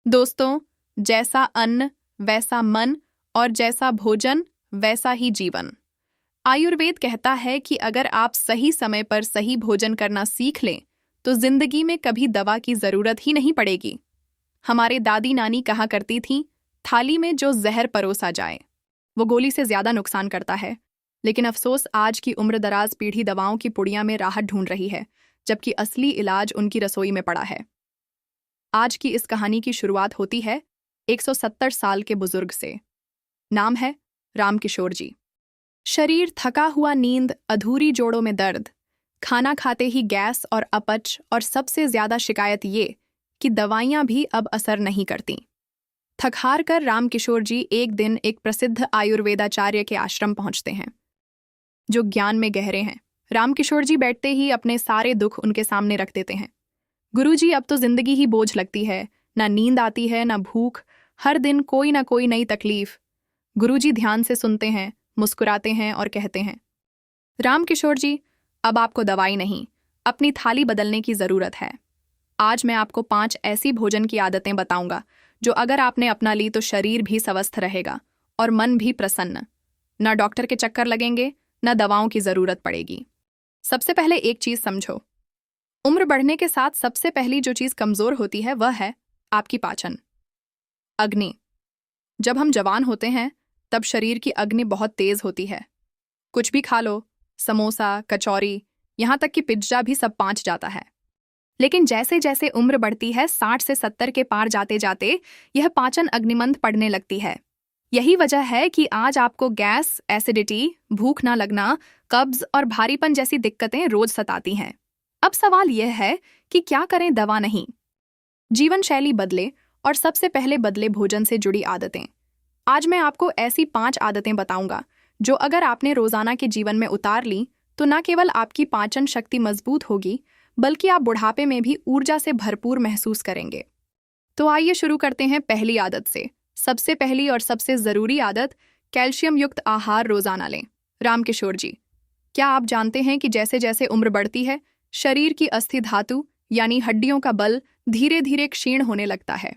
दोस्तों, जैसा अन्न वैसा मन और जैसा भोजन वैसा ही जीवन। आयुर्वेद कहता है कि अगर आप सही समय पर सही भोजन करना सीख लें तो जिंदगी में कभी दवा की जरूरत ही नहीं पड़ेगी। हमारे दादी नानी कहा करती थीं, थाली में जो जहर परोसा जाए वो गोली से ज्यादा नुकसान करता है। लेकिन अफसोस, आज की उम्रदराज पीढ़ी दवाओं की पुड़िया में राहत ढूंढ रही है, जबकि असली इलाज उनकी रसोई में पड़ा है। आज की इस कहानी की शुरुआत होती है 170 साल के बुजुर्ग से। नाम है रामकिशोर जी। शरीर थका हुआ, नींद, अधूरी जोड़ों में दर्द, खाना खाते ही गैस और अपच, और सबसे ज्यादा शिकायत ये कि दवाइयां भी अब असर नहीं करती। थक-हार कर रामकिशोर जी एक दिन एक प्रसिद्ध आयुर्वेदाचार्य के आश्रम पहुंचते हैं, जो ज्ञान में गहरे हैं। रामकिशोर जी बैठते ही अपने सारे दुख उनके सामने रख देते हैं। गुरुजी, अब तो जिंदगी ही बोझ लगती है, ना नींद आती है ना भूख, हर दिन कोई ना कोई नई तकलीफ। गुरुजी ध्यान से सुनते हैं, मुस्कुराते हैं और कहते हैं, रामकिशोर जी, अब आपको दवाई नहीं, अपनी थाली बदलने की जरूरत है। आज मैं आपको 5 ऐसी भोजन की आदतें बताऊंगा जो अगर आपने अपना ली तो शरीर भी स्वस्थ रहेगा और मन भी प्रसन्न। ना डॉक्टर के चक्कर लगेंगे, ना दवाओं की जरूरत पड़ेगी। सबसे पहले एक चीज समझो, उम्र बढ़ने के साथ सबसे पहली जो चीज कमजोर होती है वह है आपकी पाचन अग्नि। जब हम जवान होते हैं तब शरीर की अग्नि बहुत तेज होती है। कुछ भी खा लो, समोसा, कचौरी, यहां तक कि पिज्जा भी सब पांच जाता है। लेकिन जैसे जैसे उम्र बढ़ती है, 60 से 70 के पार जाते जाते यह पाचन अग्निमंद पड़ने लगती है। यही वजह है कि आज आपको गैस, एसिडिटी, भूख ना लगना, कब्ज और भारीपन जैसी दिक्कतें रोज सताती हैं। अब सवाल यह है कि क्या करें? दवा नहीं, जीवन शैली बदले, और सबसे पहले बदले भोजन से जुड़ी आदतें। आज मैं आपको ऐसी 5 आदतें बताऊंगा जो अगर आपने रोजाना के जीवन में उतार ली तो न केवल आपकी पाचन शक्ति मजबूत होगी, बल्कि आप बुढ़ापे में भी ऊर्जा से भरपूर महसूस करेंगे। तो आइए शुरू करते हैं पहली आदत से। सबसे पहली और सबसे जरूरी आदत, कैल्शियम युक्त आहार रोजाना लें। रामकिशोर जी, क्या आप जानते हैं कि जैसे जैसे उम्र बढ़ती है, शरीर की अस्थि धातु यानी हड्डियों का बल धीरे धीरे क्षीण होने लगता है।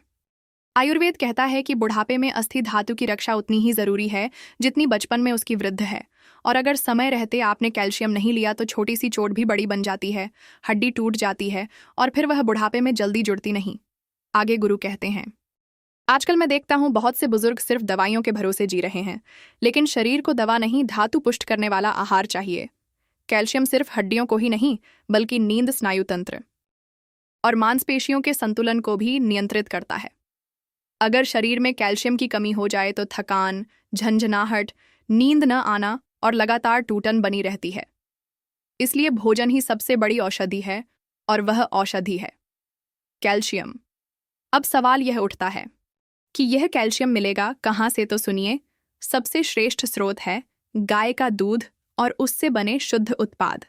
आयुर्वेद कहता है कि बुढ़ापे में अस्थि धातु की रक्षा उतनी ही जरूरी है जितनी बचपन में उसकी वृद्धि है। और अगर समय रहते आपने कैल्शियम नहीं लिया तो छोटी सी चोट भी बड़ी बन जाती है, हड्डी टूट जाती है और फिर वह बुढ़ापे में जल्दी जुड़ती नहीं। आगे गुरु कहते हैं, आजकल मैं देखता हूँ बहुत से बुजुर्ग सिर्फ दवाइयों के भरोसे जी रहे हैं, लेकिन शरीर को दवा नहीं, धातु पुष्ट करने वाला आहार चाहिए। कैल्शियम सिर्फ हड्डियों को ही नहीं, बल्कि नींद, स्नायु तंत्र और मांसपेशियों के संतुलन को भी नियंत्रित करता है। अगर शरीर में कैल्शियम की कमी हो जाए तो थकान, झंझनाहट, नींद न आना और लगातार टूटन बनी रहती है। इसलिए भोजन ही सबसे बड़ी औषधि है, और वह औषधि है कैल्शियम। अब सवाल यह उठता है कि यह कैल्शियम मिलेगा कहाँ से? तो सुनिए, सबसे श्रेष्ठ स्रोत है गाय का दूध और उससे बने शुद्ध उत्पाद,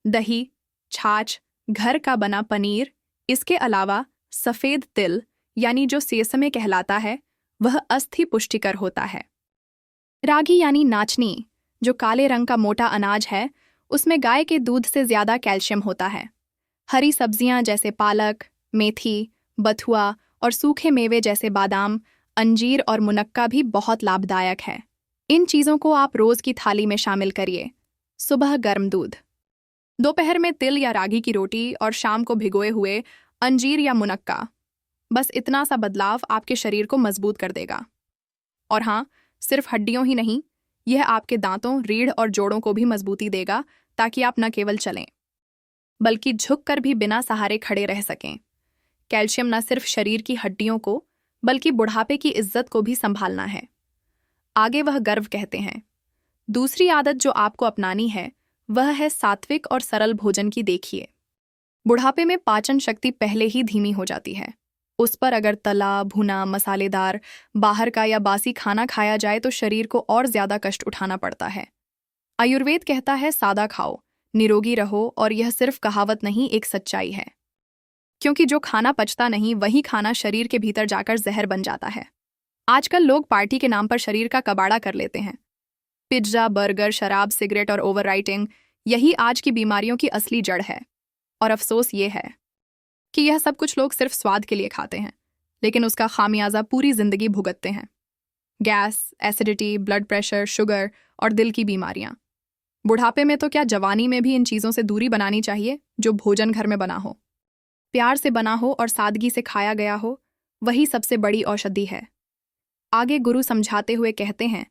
दही, छाछ, घर का बना पनीर। इसके अलावा सफेद तिल यानी जो सेसमे कहलाता है, वह अस्थि पुष्टिकर होता है। रागी यानी नाचनी, जो काले रंग का मोटा अनाज है, उसमें गाय के दूध से ज्यादा कैल्शियम होता है। हरी सब्जियां जैसे पालक, मेथी, बथुआ और सूखे मेवे जैसे बादाम, अंजीर और मुनक्का भी बहुत लाभदायक है। इन चीजों को आप रोज की थाली में शामिल करिए। सुबह गर्म दूध, दोपहर में तिल या रागी की रोटी और शाम को भिगोए हुए अंजीर या मुनक्का। बस इतना सा बदलाव आपके शरीर को मजबूत कर देगा। और हाँ, सिर्फ हड्डियों ही नहीं, यह आपके दांतों, रीढ़ और जोड़ों को भी मजबूती देगा, ताकि आप न केवल चलें बल्कि झुककर भी बिना सहारे खड़े रह सकें। कैल्शियम न सिर्फ शरीर की हड्डियों को बल्कि बुढ़ापे की इज्जत को भी संभालना है। आगे वह गर्व कहते हैं, दूसरी आदत जो आपको अपनानी है वह है सात्विक और सरल भोजन की। देखिए, बुढ़ापे में पाचन शक्ति पहले ही धीमी हो जाती है। उस पर अगर तला भुना, मसालेदार, बाहर का या बासी खाना खाया जाए तो शरीर को और ज्यादा कष्ट उठाना पड़ता है। आयुर्वेद कहता है, सादा खाओ, निरोगी रहो, और यह सिर्फ कहावत नहीं, एक सच्चाई है। क्योंकि जो खाना पचता नहीं वही खाना शरीर के भीतर जाकर जहर बन जाता है। आजकल लोग पार्टी के नाम पर शरीर का कबाड़ा कर लेते हैं। पिज्जा, बर्गर, शराब, सिगरेट और ओवर राइटिंग, यही आज की बीमारियों की असली जड़ है। और अफसोस ये है कि यह सब कुछ लोग सिर्फ स्वाद के लिए खाते हैं, लेकिन उसका खामियाजा पूरी जिंदगी भुगतते हैं। Gas, acidity, blood pressure, sugar और दिल की बीमारियां। बुढ़ापे में तो क्या, जवानी में भी इन चीज़ों से दूरी बनानी चाहिए जो भोजन घर में बना हो, प्यार से बना हो और सादगी से खाया गया हो। वही सबसे बड़ी औषधि है। आगे गुरु समझाते हुए कहते हैं,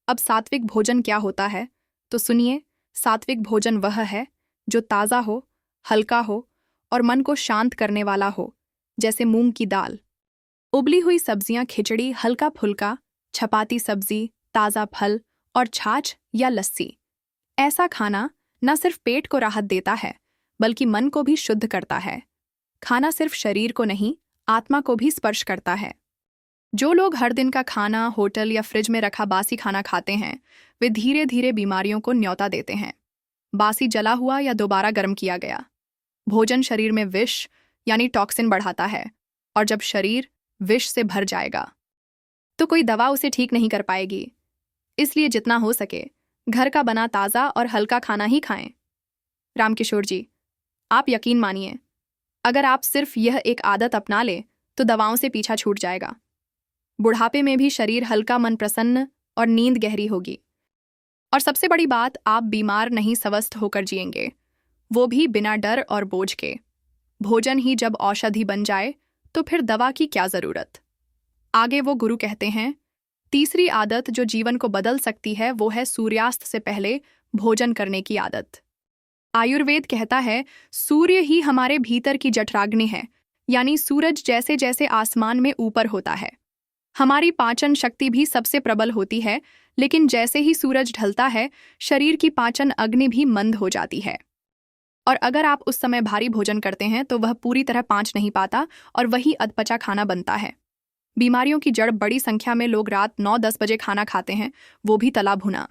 अब सात्विक भोजन क्या होता है तो सुनिए। सात्विक भोजन वह है जो ताज़ा हो, हल्का हो और मन को शांत करने वाला हो, जैसे मूंग की दाल, उबली हुई सब्जियां, खिचड़ी, हल्का फुल्का, चपाती, सब्जी, ताज़ा फल और छाछ या लस्सी। ऐसा खाना न सिर्फ पेट को राहत देता है बल्कि मन को भी शुद्ध करता है। खाना सिर्फ शरीर को नहीं, आत्मा को भी स्पर्श करता है। जो लोग हर दिन का खाना होटल या फ्रिज में रखा बासी खाना खाते हैं, वे धीरे धीरे बीमारियों को न्योता देते हैं। बासी, जला हुआ या दोबारा गर्म किया गया भोजन शरीर में विष यानी टॉक्सिन बढ़ाता है, और जब शरीर विष से भर जाएगा तो कोई दवा उसे ठीक नहीं कर पाएगी। इसलिए जितना हो सके घर का बना ताज़ा और हल्का खाना ही खाएं। रामकिशोर जी, आप यकीन मानिए, अगर आप सिर्फ यह एक आदत अपना ले तो दवाओं से पीछा छूट जाएगा। बुढ़ापे में भी शरीर हल्का, मन प्रसन्न और नींद गहरी होगी। और सबसे बड़ी बात, आप बीमार नहीं, स्वस्थ होकर जिएंगे, वो भी बिना डर और बोझ के। भोजन ही जब औषधि बन जाए तो फिर दवा की क्या जरूरत। आगे वो गुरु कहते हैं, तीसरी आदत जो जीवन को बदल सकती है वो है सूर्यास्त से पहले भोजन करने की आदत। आयुर्वेद कहता है, सूर्य ही हमारे भीतर की जठराग्नि है, यानी सूरज जैसे जैसे आसमान में ऊपर होता है, हमारी पाचन शक्ति भी सबसे प्रबल होती है। लेकिन जैसे ही सूरज ढलता है, शरीर की पाचन अग्नि भी मंद हो जाती है, और अगर आप उस समय भारी भोजन करते हैं तो वह पूरी तरह पाँच नहीं पाता और वही अधपचा खाना बनता है। बीमारियों की जड़, बड़ी संख्या में लोग रात 9-10 बजे खाना खाते हैं, वो भी तला भुना,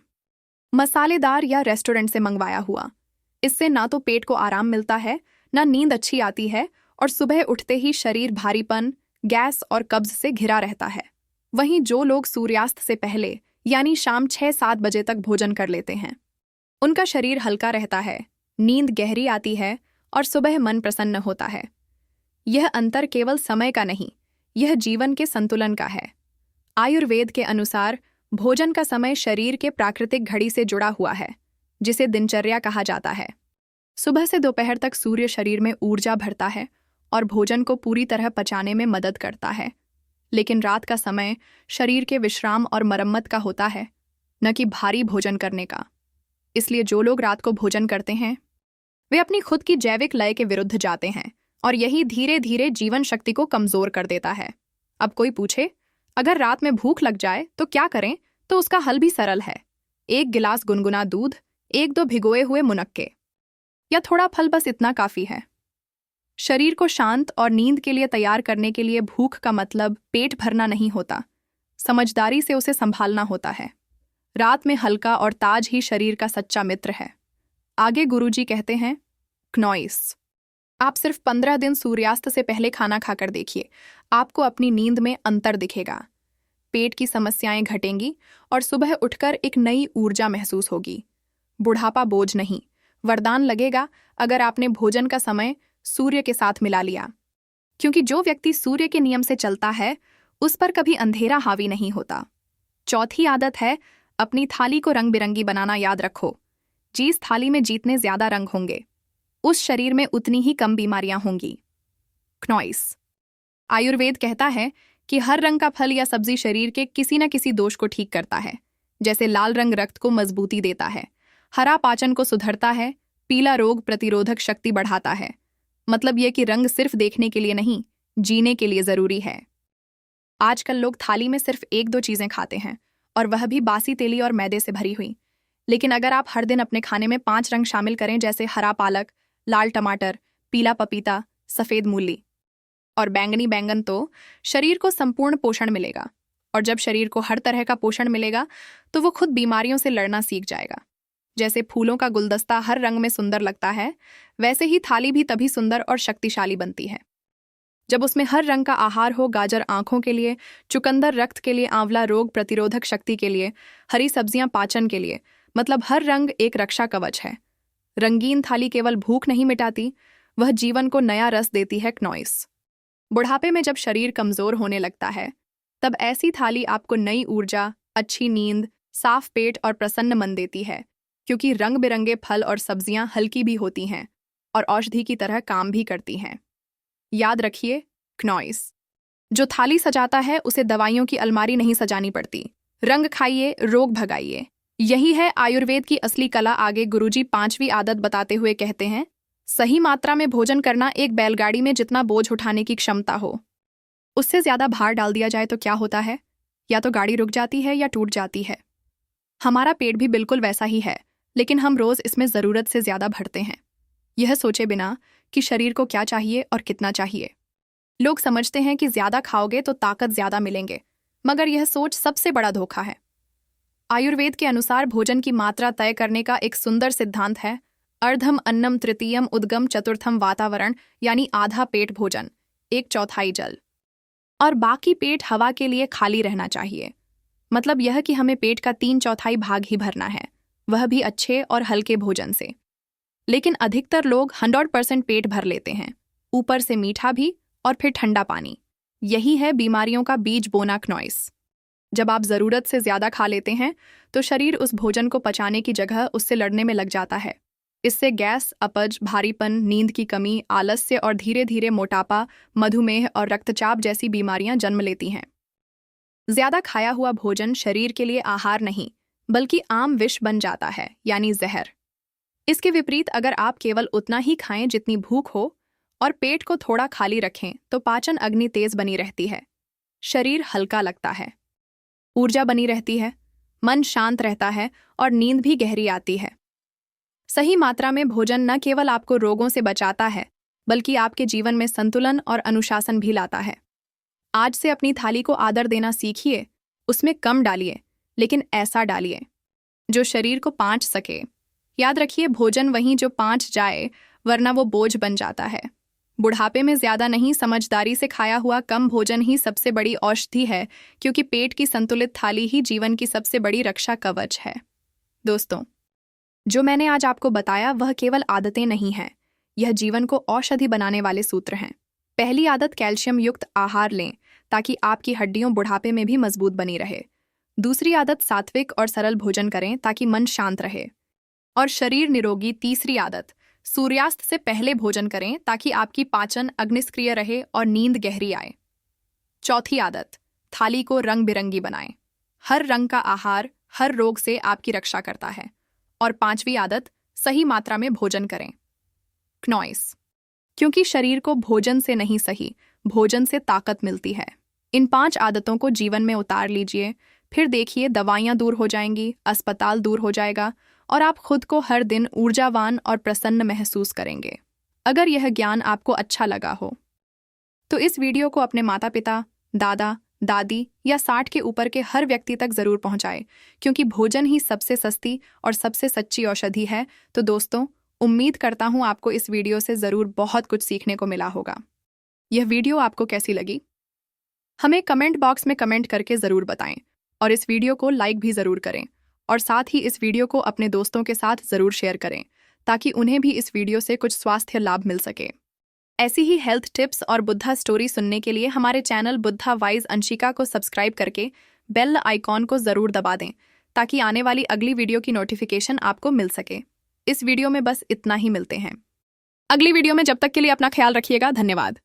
मसालेदार या रेस्टोरेंट से मंगवाया हुआ। इससे ना तो पेट को आराम मिलता है, ना नींद अच्छी आती है, और सुबह उठते ही शरीर भारीपन, गैस और कब्ज से घिरा रहता है। वहीं जो लोग सूर्यास्त से पहले यानी शाम 6-7 बजे तक भोजन कर लेते हैं, उनका शरीर हल्का रहता है, नींद गहरी आती है और सुबह मन प्रसन्न होता है। यह अंतर केवल समय का नहीं, यह जीवन के संतुलन का है। आयुर्वेद के अनुसार भोजन का समय शरीर के प्राकृतिक घड़ी से जुड़ा हुआ है, जिसे दिनचर्या कहा जाता है। सुबह से दोपहर तक सूर्य शरीर में ऊर्जा भरता है और भोजन को पूरी तरह पचाने में मदद करता है। लेकिन रात का समय शरीर के विश्राम और मरम्मत का होता है, न कि भारी भोजन करने का। इसलिए जो लोग रात को भोजन करते हैं, वे अपनी खुद की जैविक लय के विरुद्ध जाते हैं, और यही धीरे धीरे जीवन शक्ति को कमजोर कर देता है। अब कोई पूछे, अगर रात में भूख लग जाए तो क्या करें, तो उसका हल भी सरल है। 1 गिलास गुनगुना दूध, 1-2 भिगोए हुए मुनक्के या थोड़ा फल, बस इतना काफी है। शरीर को शांत और नींद के लिए तैयार करने के लिए भूख का मतलब पेट भरना नहीं होता, समझदारी से उसे संभालना होता है। रात में हल्का और ताज ही शरीर का सच्चा मित्र है। आगे गुरुजी कहते हैं, क्नॉइस, आप सिर्फ 15 दिन सूर्यास्त से पहले खाना खाकर देखिए, आपको अपनी नींद में अंतर दिखेगा। पेट की समस्याएं घटेंगी और सुबह उठकर एक नई ऊर्जा महसूस होगी। बुढ़ापा बोझ नहीं, वरदान लगेगा अगर आपने भोजन का समय सूर्य के साथ मिला लिया। क्योंकि जो व्यक्ति सूर्य के नियम से चलता है, उस पर कभी अंधेरा हावी नहीं होता। चौथी आदत है, अपनी थाली को रंग बिरंगी बनाना याद रखो। जिस थाली में जितने ज्यादा रंग होंगे, उस शरीर में उतनी ही कम बीमारियां होंगी। क्नॉइस, आयुर्वेद कहता है कि हर रंग का फल या सब्जी शरीर के किसी न किसी दोष को ठीक करता है। जैसे लाल रंग रक्त को मजबूती देता है, हरा पाचन को सुधरता है, पीला रोग प्रतिरोधक शक्ति बढ़ाता है। मतलब यह कि रंग सिर्फ देखने के लिए नहीं, जीने के लिए जरूरी है। आजकल लोग थाली में सिर्फ 1-2 चीजें खाते हैं, और वह भी बासी, तेली और मैदे से भरी हुई। लेकिन अगर आप हर दिन अपने खाने में 5 रंग शामिल करें, जैसे हरा पालक, लाल टमाटर, पीला पपीता, सफेद मूली और बैंगनी बैंगन, तो शरीर को संपूर्ण पोषण मिलेगा। और जब शरीर को हर तरह का पोषण मिलेगा तो वो खुद बीमारियों से लड़ना सीख जाएगा। जैसे फूलों का गुलदस्ता हर रंग में सुंदर लगता है, वैसे ही थाली भी तभी सुंदर और शक्तिशाली बनती है जब उसमें हर रंग का आहार हो। गाजर आंखों के लिए, चुकंदर रक्त के लिए, आंवला रोग प्रतिरोधक शक्ति के लिए, हरी सब्जियां पाचन के लिए। मतलब हर रंग एक रक्षा कवच है। रंगीन थाली केवल भूख नहीं मिटाती, वह जीवन को नया रस देती है। क्नॉइस। बुढ़ापे में जब शरीर कमजोर होने लगता है, तब ऐसी थाली आपको नई ऊर्जा, अच्छी नींद, साफ पेट और प्रसन्न मन देती है, क्योंकि रंग बिरंगे फल और सब्जियां हल्की भी होती हैं और औषधि की तरह काम भी करती हैं। याद रखिए, क्नॉइस जो थाली सजाता है उसे दवाइयों की अलमारी नहीं सजानी पड़ती। रंग खाइए, रोग भगाइए। यही है आयुर्वेद की असली कला। आगे गुरुजी 5वीं आदत बताते हुए कहते हैं, सही मात्रा में भोजन करना एक बैलगाड़ी में जितना बोझ उठाने की क्षमता हो, उससे ज्यादा भार डाल दिया जाए तो क्या होता है? या तो गाड़ी रुक जाती है या टूट जाती है। हमारा पेट भी बिल्कुल वैसा ही है, लेकिन हम रोज इसमें जरूरत से ज्यादा भरते हैं, यह सोचे बिना कि शरीर को क्या चाहिए और कितना चाहिए। लोग समझते हैं कि ज्यादा खाओगे तो ताकत ज्यादा मिलेंगे, मगर यह सोच सबसे बड़ा धोखा है। आयुर्वेद के अनुसार भोजन की मात्रा तय करने का एक सुंदर सिद्धांत है, अर्धम अन्नम तृतीयम उद्गम चतुर्थम वातावरण, यानी आधा पेट भोजन, 1/4 जल और बाकी पेट हवा के लिए खाली रहना चाहिए। मतलब यह कि हमें पेट का 3/4 भाग ही भरना है, वह भी अच्छे और हल्के भोजन से। लेकिन अधिकतर लोग 100% पेट भर लेते हैं, ऊपर से मीठा भी और फिर ठंडा पानी। यही है बीमारियों का बीज बोना, क्नॉइस। जब आप जरूरत से ज्यादा खा लेते हैं तो शरीर उस भोजन को पचाने की जगह उससे लड़ने में लग जाता है। इससे गैस, अपच, भारीपन, नींद की कमी, आलस्य और धीरे धीरे मोटापा, मधुमेह और रक्तचाप जैसी बीमारियां जन्म लेती हैं। ज्यादा खाया हुआ भोजन शरीर के लिए आहार नहीं, बल्कि आम विष बन जाता है, यानी जहर। इसके विपरीत अगर आप केवल उतना ही खाएं जितनी भूख हो और पेट को थोड़ा खाली रखें तो पाचन अग्नि तेज बनी रहती है, शरीर हल्का लगता है, ऊर्जा बनी रहती है, मन शांत रहता है और नींद भी गहरी आती है। सही मात्रा में भोजन न केवल आपको रोगों से बचाता है, बल्कि आपके जीवन में संतुलन और अनुशासन भी लाता है। आज से अपनी थाली को आदर देना सीखिए, उसमें कम डालिए, लेकिन ऐसा डालिए जो शरीर को पाँच सके। याद रखिए, भोजन वहीं जो पाँच जाए, वरना वो बोझ बन जाता है। बुढ़ापे में ज्यादा नहीं, समझदारी से खाया हुआ कम भोजन ही सबसे बड़ी औषधि है, क्योंकि पेट की संतुलित थाली ही जीवन की सबसे बड़ी रक्षा कवच है। दोस्तों, जो मैंने आज आपको बताया वह केवल आदतें नहीं हैं, यह जीवन को औषधि बनाने वाले सूत्र हैं। पहली आदत, कैल्शियम युक्त आहार लें ताकि आपकी हड्डियों बुढ़ापे में भी मजबूत बनी रहे। दूसरी आदत, सात्विक और सरल भोजन करें ताकि मन शांत रहे और शरीर निरोगी। तीसरी आदत, सूर्यास्त से पहले भोजन करें ताकि आपकी पाचन अग्निष्क्रिय रहे और नींद गहरी आए। चौथी आदत, थाली को रंग बिरंगी बनाएं। हर रंग का आहार हर रोग से आपकी रक्षा करता है। और पांचवी आदत, सही मात्रा में भोजन करें। क्नॉइस, क्योंकि शरीर को भोजन से नहीं सही भोजन से ताकत मिलती है। इन 5 आदतों को जीवन में उतार लीजिए, फिर देखिए दवाइयाँ दूर हो जाएंगी, अस्पताल दूर हो जाएगा और आप खुद को हर दिन ऊर्जावान और प्रसन्न महसूस करेंगे। अगर यह ज्ञान आपको अच्छा लगा हो तो इस वीडियो को अपने माता पिता, दादा, दादी या 60 के ऊपर के हर व्यक्ति तक जरूर पहुंचाएं, क्योंकि भोजन ही सबसे सस्ती और सबसे सच्ची औषधि है। तो दोस्तों, उम्मीद करता हूं आपको इस वीडियो से जरूर बहुत कुछ सीखने को मिला होगा। यह वीडियो आपको कैसी लगी हमें कमेंट बॉक्स में कमेंट करके जरूर बताएं और इस वीडियो को लाइक भी जरूर करें और साथ ही इस वीडियो को अपने दोस्तों के साथ जरूर शेयर करें ताकि उन्हें भी इस वीडियो से कुछ स्वास्थ्य लाभ मिल सके। ऐसी ही हेल्थ टिप्स और बुद्धा स्टोरी सुनने के लिए हमारे चैनल बुद्धा वाइज अंशिका को सब्सक्राइब करके बेल आइकॉन को जरूर दबा दें ताकि आने वाली अगली वीडियो की नोटिफिकेशन आपको मिल सके। इस वीडियो में बस इतना ही, मिलते हैं अगली वीडियो में। जब तक के लिए अपना ख्याल रखिएगा। धन्यवाद।